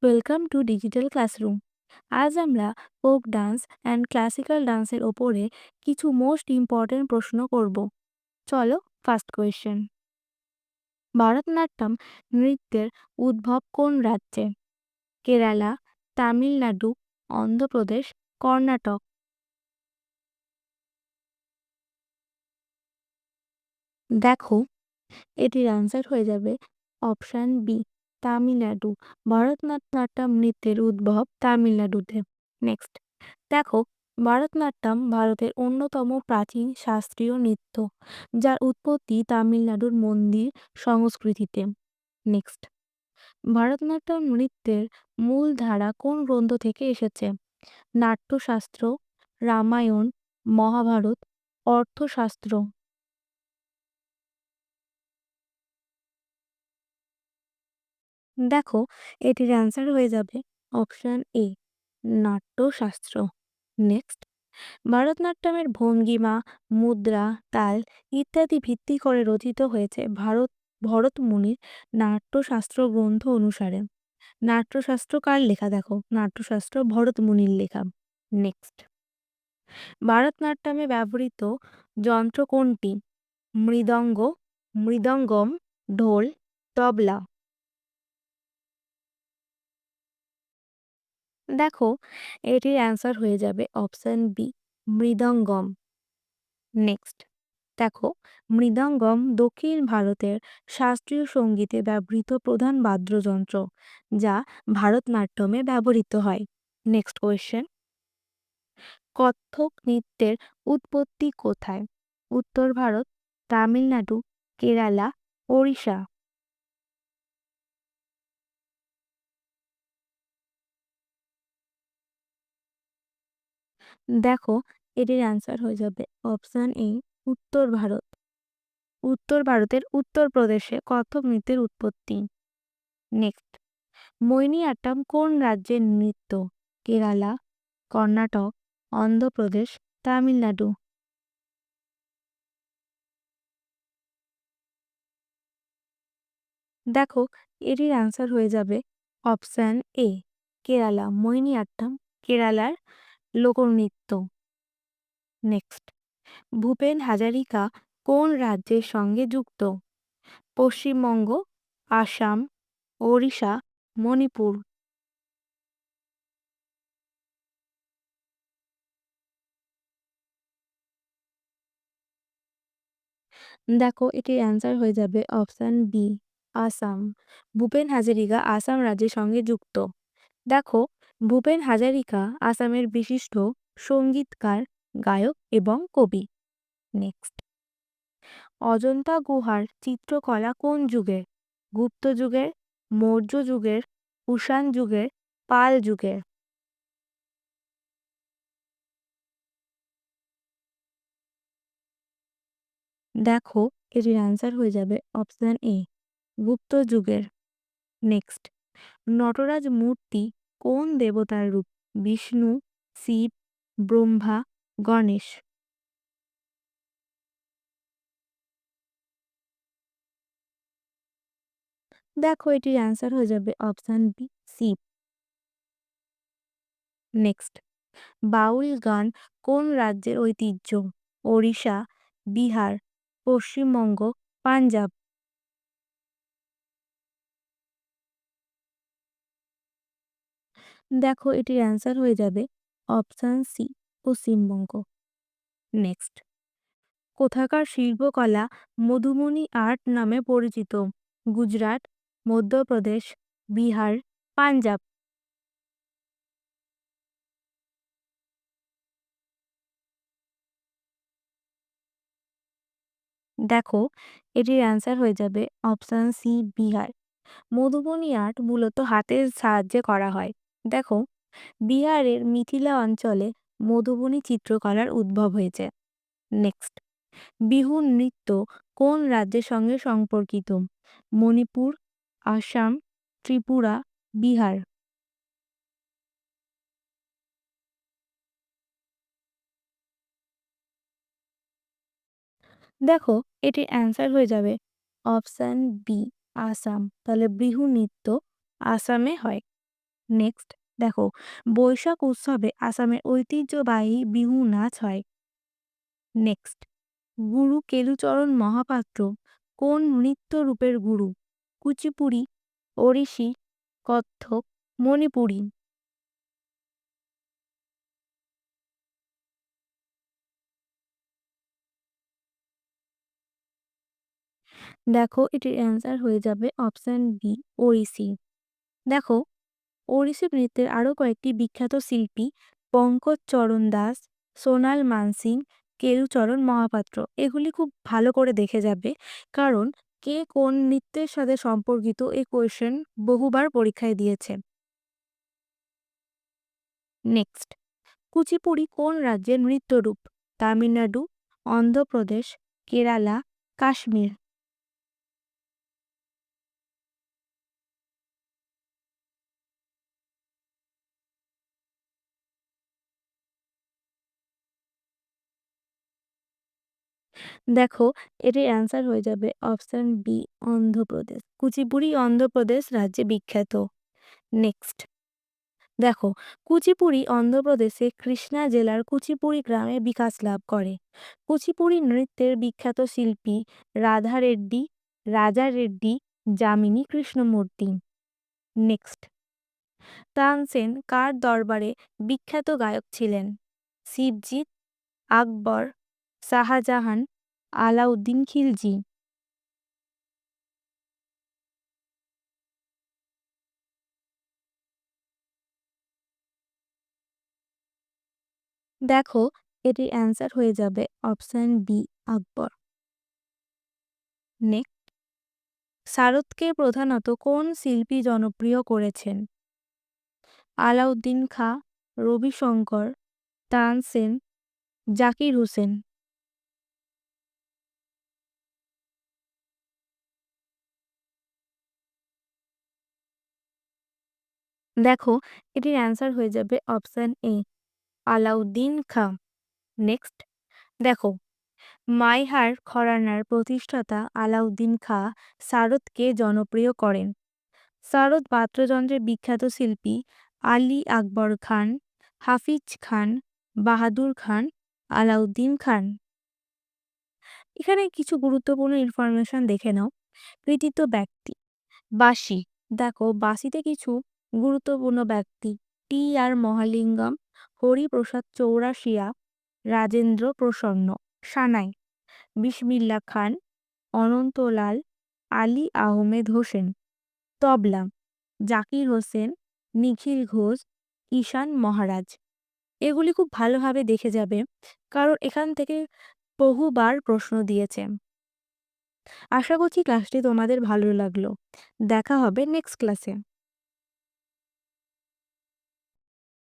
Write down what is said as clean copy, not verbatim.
Welcome to digital classroom. আজ আমরা folk dance and classical ডান্সের ওপরে কিছু মোস্ট ইম্পর্ট্যান্ট প্রশ্ন করব। চলো, ফার্স্ট কোয়েশ্চেন। ভারতনাট্যম নৃত্যের উদ্ভব কোন রাজ্যে? কেরালা, তামিলনাড়ু, অন্ধ্রপ্রদেশ, কর্ণাটক। দেখো, এটির অ্যান্সার হয়ে যাবে অপশান বি, তামিলনাড়ু। ভারতনাট্যম নৃত্যের উদ্ভব তামিলনাড়ুতে। নেক্সট, দেখো, ভারতনাট্যম ভারতের অন্যতম প্রাচীন শাস্ত্রীয় নৃত্য, যার উৎপত্তি তামিলনাড়ুর মন্দির সংস্কৃতিতে। নেক্সট, ভারতনাট্যম নৃত্যের মূল ধারা কোন গ্রন্থ থেকে এসেছে? নাট্যশাস্ত্র, রামায়ণ, মহাভারত, অর্থশাস্ত্র। দেখো, এটির অ্যান্সার হয়ে যাবে অপশন এ, নাট্যশাস্ত্র। নেক্সট, ভারতনাট্যমের ভঙ্গিমা, মুদ্রা, তাল ইত্যাদি ভিত্তি করে রচিত হয়েছে ভরতমুনির নাট্যশাস্ত্র গ্রন্থ অনুসারে। নাট্যশাস্ত্র কার লেখা? দেখো, নাট্যশাস্ত্র ভরতমুনির লেখা। নেক্সট, ভারতনাট্যমে ব্যবহৃত যন্ত্র কোনটি? মৃদঙ্গ, মৃদঙ্গম, ঢোল, তবলা। দেখো, এটির অ্যান্সার হয়ে যাবে অপশন বি, মৃদঙ্গম। নেক্সট, দেখো, মৃদঙ্গম দক্ষিণ ভারতের শাস্ত্রীয় সঙ্গীতে ব্যবহৃত প্রধান বাদ্যযন্ত্র, যা ভারতনাট্যমে ব্যবহৃত হয়। নেক্সট কোয়েশ্চেন, কত্থক নৃত্যের উৎপত্তি কোথায়? উত্তর ভারত, তামিলনাড়ু, কেরালা, ওড়িশা। দেখো, এটির অ্যান্সার হয়ে যাবে অপশন এ, উত্তর ভারত। উত্তর ভারতের উত্তরপ্রদেশে কত্থক নৃত্যের উৎপত্তি। নেক্সট, মোহিনীআট্যম কোন রাজ্যের নৃত্য? কেরালা, কর্ণাটক, অন্ধ্রপ্রদেশ, তামিলনাড়ু। দেখো, এটির অ্যান্সার হয়ে যাবে অপশন এ, কেরালা। মোহিনীআট্যম কেরালার লোকনৃত্য। নেক্সট, ভূপেন হাজারিকা কোন রাজ্যের সঙ্গে যুক্ত? পশ্চিমবঙ্গ, আসাম, ওড়িশা, মণিপুর। দেখো, এটির অ্যান্সার হয়ে যাবে অপশন বি, আসাম। ভূপেন হাজারিকা আসাম রাজ্যের সঙ্গে যুক্ত। দেখো, ভূপেন হাজারিকা আসামের বিশিষ্ট সঙ্গীতকার, গায়ক এবং কবি। নেক্সট, অজন্তা গুহার চিত্রকলা কোন যুগের? গুপ্ত যুগের, মৌর্য যুগের, কুষাণ যুগের, পাল যুগের। দেখো, এটির অ্যান্সার হয়ে যাবে অপশন এ, গুপ্ত যুগের। নেক্সট, নটরাজ মূর্তি কোন দেবতার রূপ? বিষ্ণু, শিব, ব্রহ্মা, গণেশ। দেখো, এটির অ্যান্সার হয়ে যাবে অপশন বি, শিব। নেক্সট, বাউল গান কোন রাজ্যের ঐতিহ্য? ওড়িশা, বিহার, পশ্চিমবঙ্গ, পাঞ্জাব। দেখো, এটির অ্যান্সার হয়ে যাবে অপশন সি, পশ্চিমবঙ্গ। নেক্সট, কোথাকার শিল্পকলা মধুমণি আর্ট নামে পরিচিত? গুজরাট, মধ্যপ্রদেশ, বিহার, পাঞ্জাব। দেখো, এটির অ্যান্সার হয়ে যাবে option C, Bihar. Madhubani art মূলত হাতের সাহায্যে করা হয়। দেখো, বিহারের মিথিলা অঞ্চলে মধুবনী চিত্রকলার উদ্ভব হয়েছে। নেক্সট, বিহু নৃত্য কোন রাজ্যের সঙ্গে সম্পর্কিত? মণিপুর, আসাম, ত্রিপুরা, বিহার। দেখো, এটির অ্যান্সার হয়ে যাবে অপশন বি, আসাম। তাহলে বিহু নৃত্য আসামে হয়। নেক্সট দেখো, বৈশাখ উৎসবে আসামের ঐতিহ্যবাহী বিহু নাচ হয়। নেক্সট, গুরু কেলুচরণ মহাপাত্র কোন নৃত্য রূপের গুরু? কুচিপুড়ি, ওড়িশি, কত্থক, মণিপুরী। দেখো, এটির অ্যান্সার হয়ে যাবে অপশন বি, ওড়িশি। দেখো, ওড়িশি নৃত্যের আরও কয়েকটি বিখ্যাত শিল্পী পঙ্কজ চরণ দাস, সোনাল মানসিং, কেলুচরণ মহাপাত্র। এগুলি খুব ভালো করে দেখে যাবে, কারণ কে কোন নৃত্যের সাথে সম্পর্কিত এই কোয়েশ্চেন বহুবার পরীক্ষায় দিয়েছে। নেক্সট, কুচিপুড়ি কোন রাজ্যের নৃত্যরূপ? তামিলনাড়ু, অন্ধ্রপ্রদেশ, কেরালা, কাশ্মীর। দেখো, এটির অ্যান্সার হয়ে যাবে অপশন বি, অন্ধ্রপ্রদেশ। কুচিপুড়ি অন্ধ্রপ্রদেশ রাজ্যে বিখ্যাত। নেক্সট, দেখো, কুচিপুড়ি অন্ধ্রপ্রদেশে কৃষ্ণা জেলার কুচিপুড়ি গ্রামে বিকাশ লাভ করে। কুচিপুড়ি নৃত্যের বিখ্যাত শিল্পী রাধা রেড্ডি, রাজা রেড্ডি, যামিনী কৃষ্ণমূর্তি। নেক্সট, তানসেন কার দরবারে বিখ্যাত গায়ক ছিলেন? শিবজিৎ, আকবর, শাহজাহান, আলাউদ্দিন খিলজি। দেখো, এটির অ্যান্সার হয়ে যাবে অপশন বি, আকবর। নেক্সট, শারদকে প্রধানত কোন শিল্পী জনপ্রিয় করেছেন? আলাউদ্দিন খাঁ, রবিশঙ্কর, তানসেন, জাকির হুসেন। দেখো, এটির অ্যান্সার হয়ে যাবে option A, Alauddin Khan. Next, দেখো, মাইহার ঘরানার প্রতিষ্ঠাতা আলাউদ্দিন খাঁ শারদকে জনপ্রিয় করেন। শারদ বাদ্যযন্ত্রের বিখ্যাত শিল্পী আলী আকবর খান, হাফিজ খান, বাহাদুর খান, আলাউদ্দিন খান। এখানে কিছু গুরুত্বপূর্ণ ইনফরমেশন দেখে নাও। কৃতিত্ব ব্যক্তি, বাঁশি। দেখো, বাঁশিতে কিছু গুরুত্বপূর্ণ ব্যক্তি: টি আর মহালিঙ্গম, হরিপ্রসাদ চৌরাশিয়া, রাজেন্দ্র প্রসন্ন। সানাই, বিসমিল্লা খান, অনন্তলাল, আলী আহমেদ হোসেন। তবলা, জাকির হোসেন, নিখিল ঘোষ, ঈশান মহারাজ। এগুলি খুব ভালোভাবে দেখে যাবে, কারণ এখান থেকে বহুবার প্রশ্ন দিয়েছে। আশা করছি ক্লাসটি তোমাদের ভালো লাগলো। দেখা হবে নেক্সট ক্লাসে।